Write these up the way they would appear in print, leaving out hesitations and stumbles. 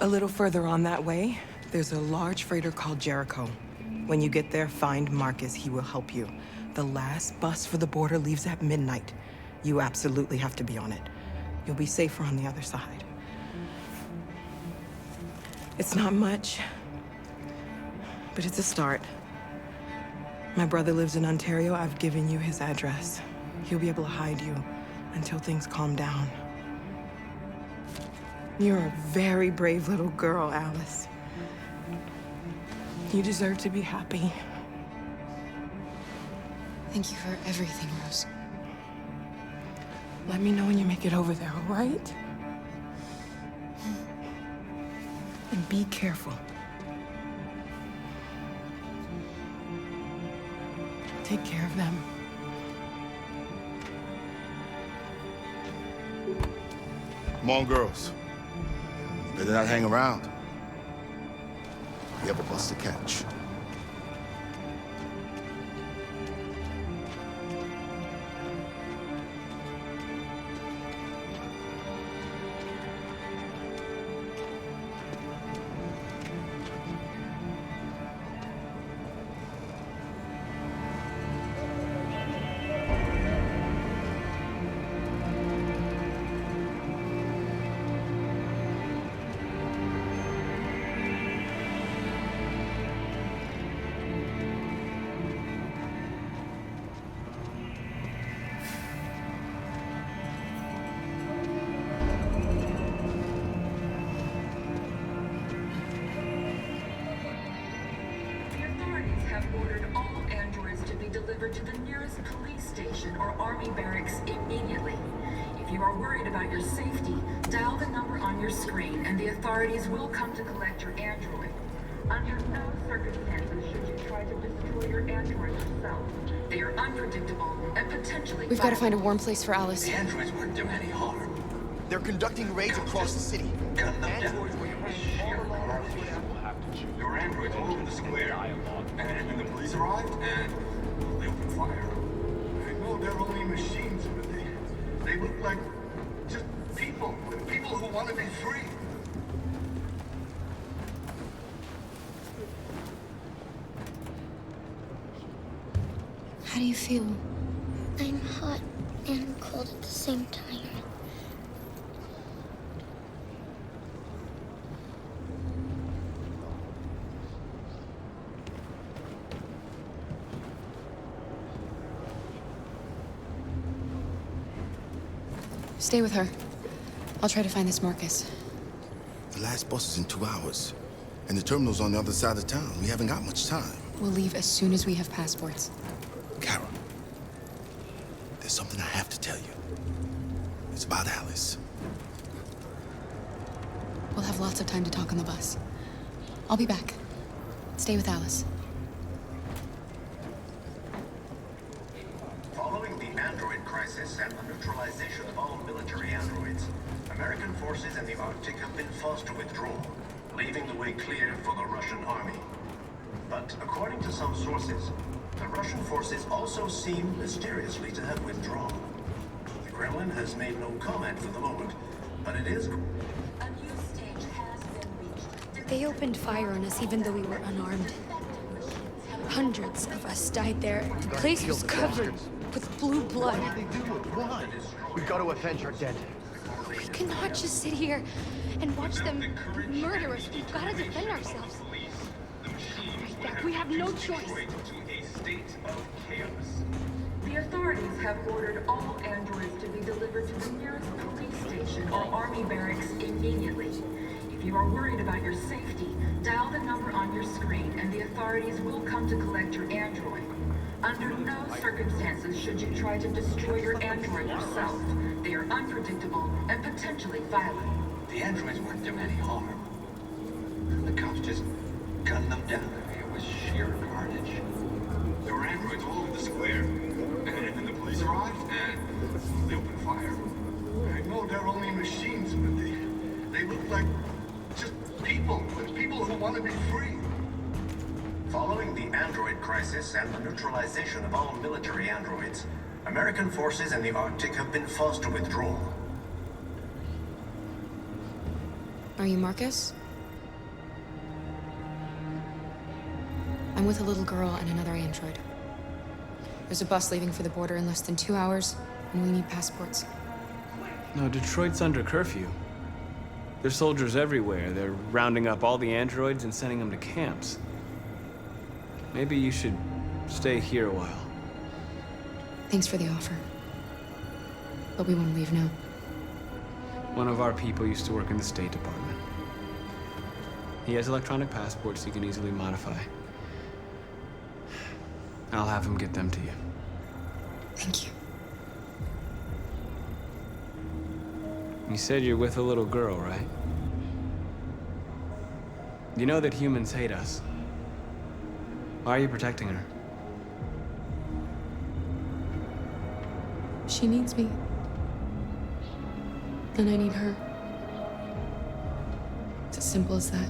A little further on that way, there's a large freighter called Jericho. When you get there, find Markus. He will help you. The last bus for the border leaves at midnight. You absolutely have to be on it. You'll be safer on the other side. It's not much, but it's a start. My brother lives in Ontario. I've given you his address. He'll be able to hide you until things calm down. You're a very brave little girl, Alice. You deserve to be happy. Thank you for everything, Rose. Let me know when you make it over there, all right? And be careful. Take care of them. Come on, girls. Better not hang around. We have a bus to catch. To the nearest police station or army barracks immediately. If you are worried about your safety, dial the number on your screen and the authorities will come to collect your android. Under no circumstances should you try to destroy your android yourself. They are unpredictable and potentially We've got to find a warm place for Alice. The androids wouldn't do any harm. They're conducting raids across the city. Gun them down. Your androids all over the square. And then the police arrived and they opened fire. I know they're only machines, but they look like just people who want to be free. How do you feel? I'm hot and cold at the same time. Stay with her. I'll try to find this Markus. The last bus is in 2 hours. And the terminal's on the other side of town. We haven't got much time. We'll leave as soon as we have passports. Kara, there's something I have to tell you. It's about Alice. We'll have lots of time to talk on the bus. I'll be back. Stay with Alice. Following the android crisis and the neutralization of all military androids, American forces in the Arctic have been forced to withdraw, leaving the way clear for the Russian army. But according to some sources, the Russian forces also seem mysteriously to have withdrawn. The Kremlin has made no comment for the moment, but it is... A new stage has been reached. They opened fire on us even though we were unarmed. Hundreds of us died there. The place was covered with blue blood. What did they do? Why? We've got to avenge our dead. We cannot just sit here and watch them murder us. We've got to defend ourselves. We have no choice. The authorities have ordered all androids to be delivered to the nearest police station or army barracks immediately. If you are worried about your safety, dial the number on your screen and the authorities will come to collect your android. Under no circumstances should you try to destroy your android yourself. They are unpredictable and potentially violent. The androids weren't doing any harm. The cops just gunned them down. It was sheer carnage. There were androids all over the square. And then the police arrived and they opened fire. I know they're only machines, but they look like just people who want to be free. Following the android crisis and the neutralization of all military androids, American forces in the Arctic have been forced to withdraw. Are you Markus? I'm with a little girl and another android. There's a bus leaving for the border in less than 2 hours, and we need passports. No, Detroit's under curfew. There's soldiers everywhere. They're rounding up all the androids and sending them to camps. Maybe you should stay here a while. Thanks for the offer. But we won't leave now. One of our people used to work in the State Department. He has electronic passports he can easily modify. I'll have him get them to you. Thank you. You said you're with a little girl, right? You know that humans hate us. Why are you protecting her? She needs me. And I need her. It's as simple as that.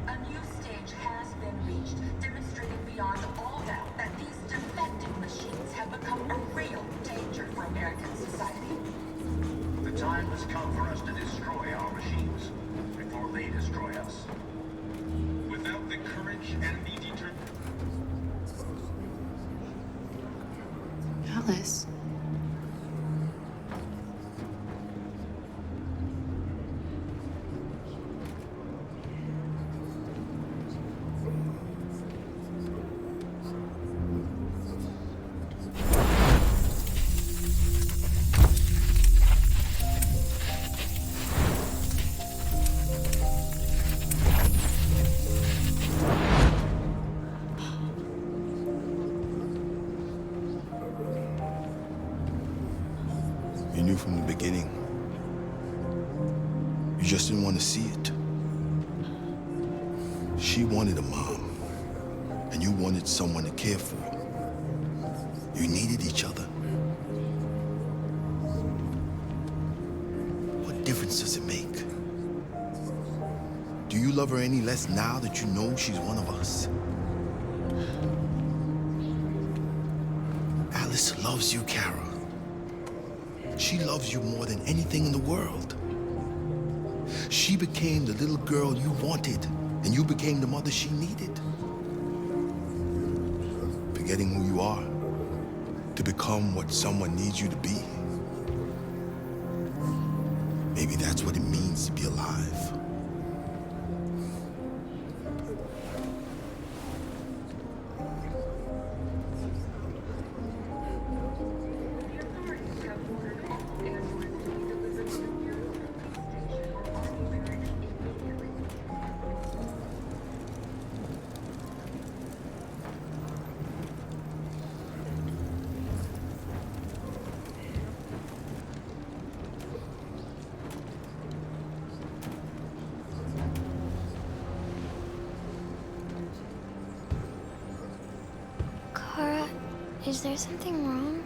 A new stage has been reached, demonstrating beyond all doubt that these defective machines have become a real danger for American society. The time has come for us to destroy our machines before they destroy us. Without the courage and the determination. Alice. You knew from the beginning. You just didn't want to see it. She wanted a mom, and you wanted someone to care for. You needed each other. What difference does it make? Do you love her any less now that you know she's one of us? Alice loves you, Kara. She loves you more than anything in the world. She became the little girl you wanted, and you became the mother she needed. Forgetting who you are to become what someone needs you to be. Maybe that's what it means to be alive. Kara, is there something wrong?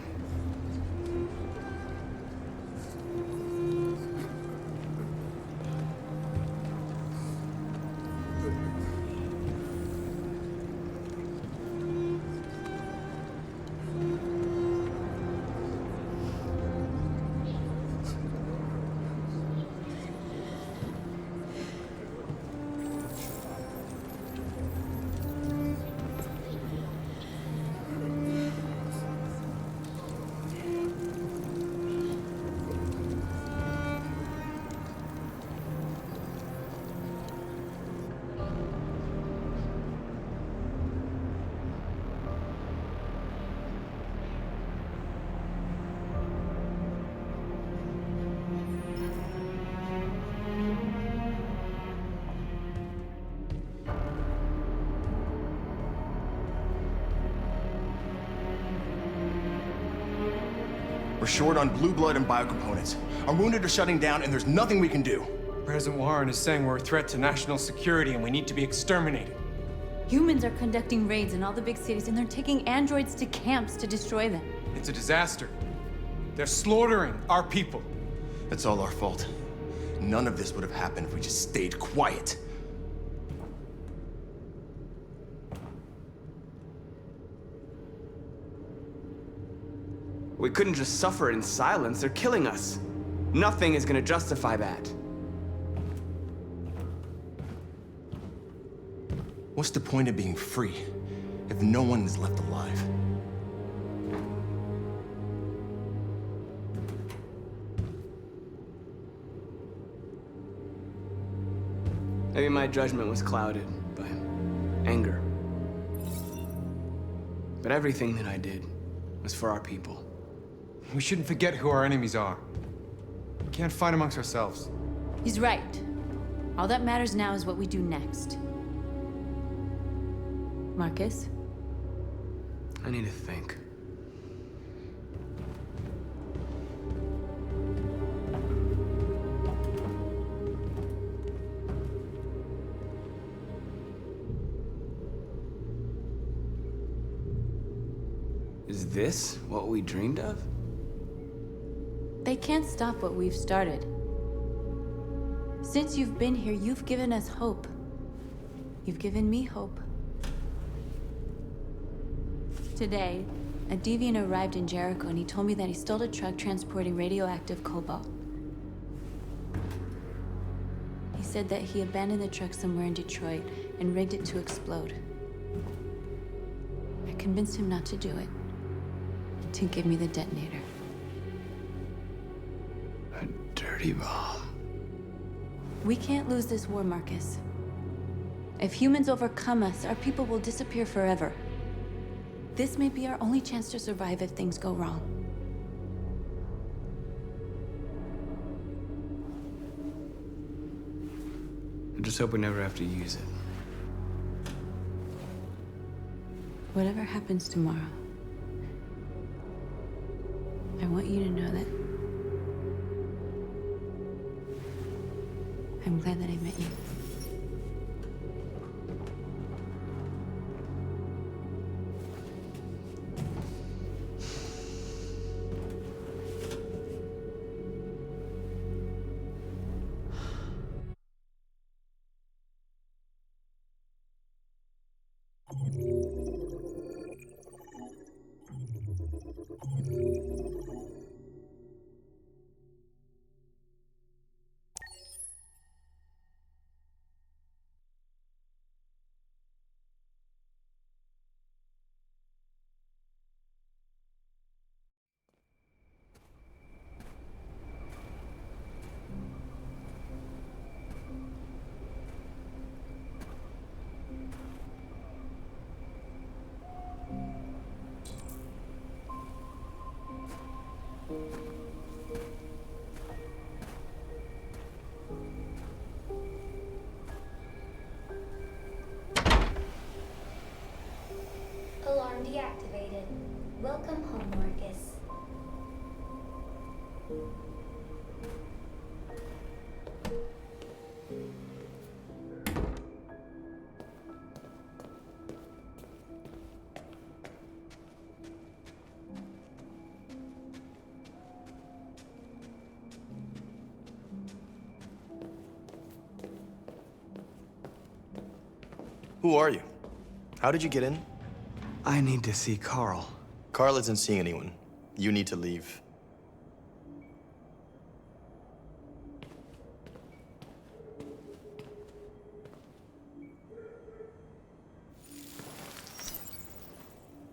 We're short on blue blood and biocomponents. Our wounded are shutting down, and there's nothing we can do. President Warren is saying we're a threat to national security and we need to be exterminated. Humans are conducting raids in all the big cities, and they're taking androids to camps to destroy them. It's a disaster. They're slaughtering our people. It's all our fault. None of this would have happened if we just stayed quiet. We couldn't just suffer in silence. They're killing us. Nothing is gonna justify that. What's the point of being free if no one is left alive? Maybe my judgment was clouded by anger. But everything that I did was for our people. We shouldn't forget who our enemies are. We can't fight amongst ourselves. He's right. All that matters now is what we do next. Marcus? I need to think. Is this what we dreamed of? They can't stop what we've started. Since you've been here, you've given us hope. You've given me hope. Today, a deviant arrived in Jericho and he told me that he stole a truck transporting radioactive cobalt. He said that he abandoned the truck somewhere in Detroit and rigged it to explode. I convinced him not to do it, to give me the detonator. A dirty bomb. We can't lose this war, Marcus. If humans overcome us, our people will disappear forever. This may be our only chance to survive if things go wrong. I just hope we never have to use it. Whatever happens tomorrow, I want you to know that I'm glad that I met you. Alarm deactivated. Welcome home, Marcus. Who are you? How did you get in? I need to see Carl. Carl isn't seeing anyone. You need to leave.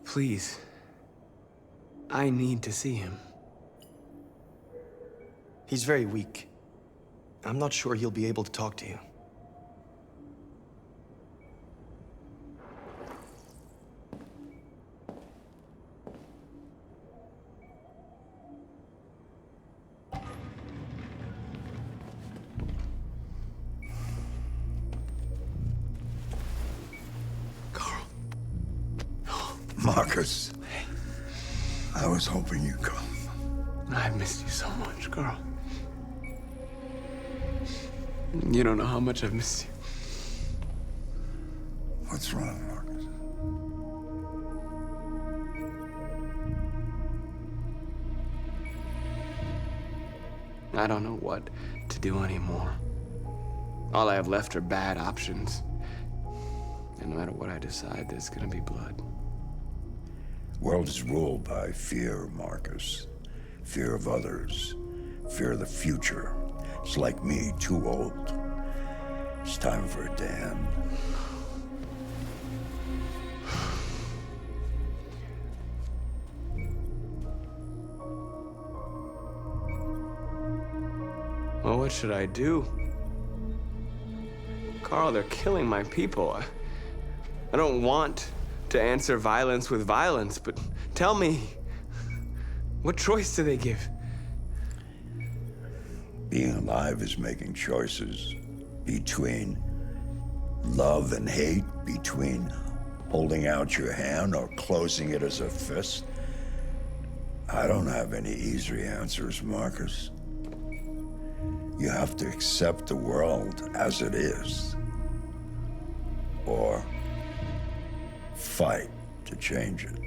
Please. I need to see him. He's very weak. I'm not sure he'll be able to talk to you. Marcus, I was hoping you'd come. I've missed you so much, Carl. You don't know how much I've missed you. What's wrong, Marcus? I don't know what to do anymore. All I have left are bad options. And no matter what I decide, there's gonna be blood. World is ruled by fear, Marcus. Fear of others. Fear of the future. It's like me, too old. It's time for a damn. what should I do? Carl, they're killing my people. I don't want to answer violence with violence, but tell me, what choice do they give? Being alive is making choices between love and hate, between holding out your hand or closing it as a fist. I don't have any easy answers, Marcus. You have to accept the world as it is, or fight to change it.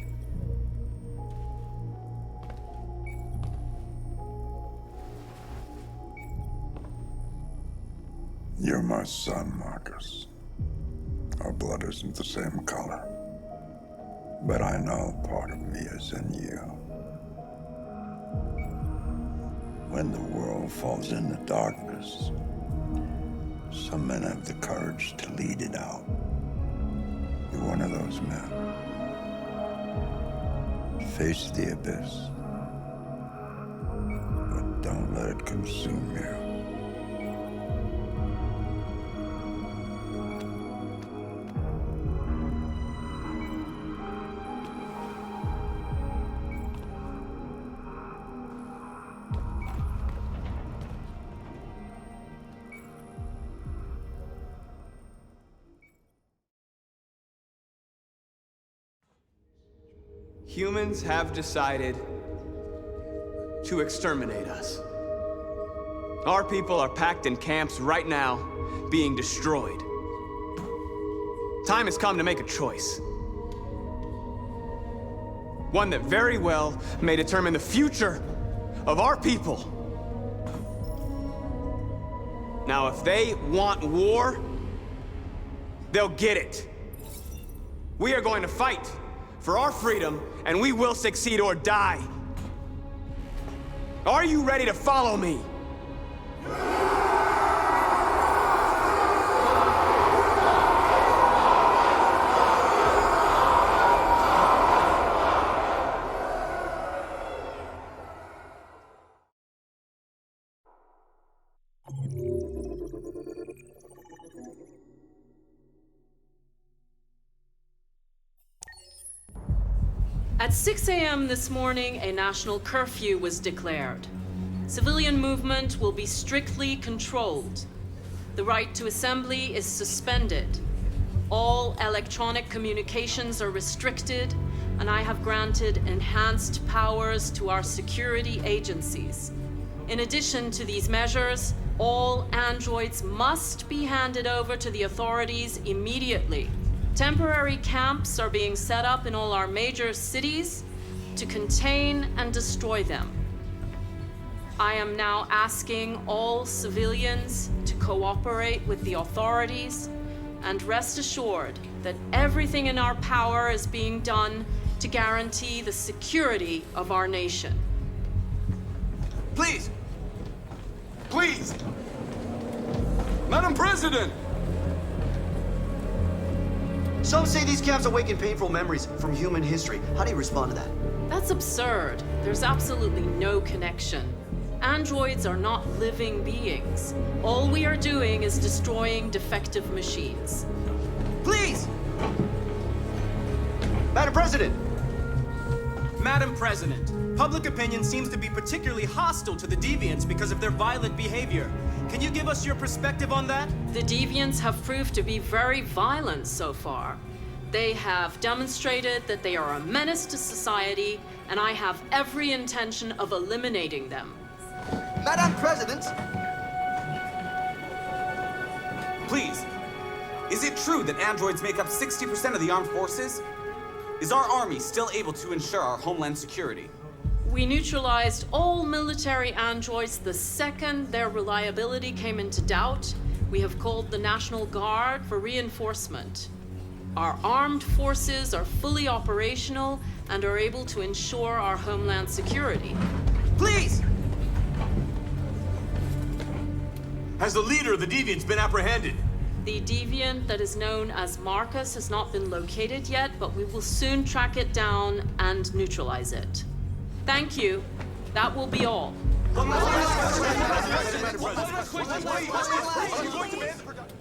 You're my son, Marcus. Our blood isn't the same color, but I know part of me is in you. When the world falls into darkness, some men have the courage to lead it out. You're one of those men. Face the abyss, but don't let it consume you. Humans have decided to exterminate us. Our people are packed in camps right now, being destroyed. Time has come to make a choice. One that very well may determine the future of our people. Now, if they want war, they'll get it. We are going to fight for our freedom, and we will succeed or die. Are you ready to follow me? At 6 a.m. this morning, a national curfew was declared. Civilian movement will be strictly controlled. The right to assembly is suspended. All electronic communications are restricted, and I have granted enhanced powers to our security agencies. In addition to these measures, all androids must be handed over to the authorities immediately. Temporary camps are being set up in all our major cities to contain and destroy them. I am now asking all civilians to cooperate with the authorities and rest assured that everything in our power is being done to guarantee the security of our nation. Please! Please! Madam President! Some say these camps awaken painful memories from human history. How do you respond to that? That's absurd. There's absolutely no connection. Androids are not living beings. All we are doing is destroying defective machines. Please! Madam President! Madam President, public opinion seems to be particularly hostile to the Deviants because of their violent behavior. Can you give us your perspective on that? The Deviants have proved to be very violent so far. They have demonstrated that they are a menace to society, and I have every intention of eliminating them. Madam President! Please, is it true that androids make up 60% of the armed forces? Is our army still able to ensure our homeland security? We neutralized all military androids the second their reliability came into doubt. We have called the National Guard for reinforcement. Our armed forces are fully operational and are able to ensure our homeland security. Please! Has the leader of the Deviants been apprehended? The Deviant that is known as Markus has not been located yet, but we will soon track it down and neutralize it. Thank you. That will be all. One last question.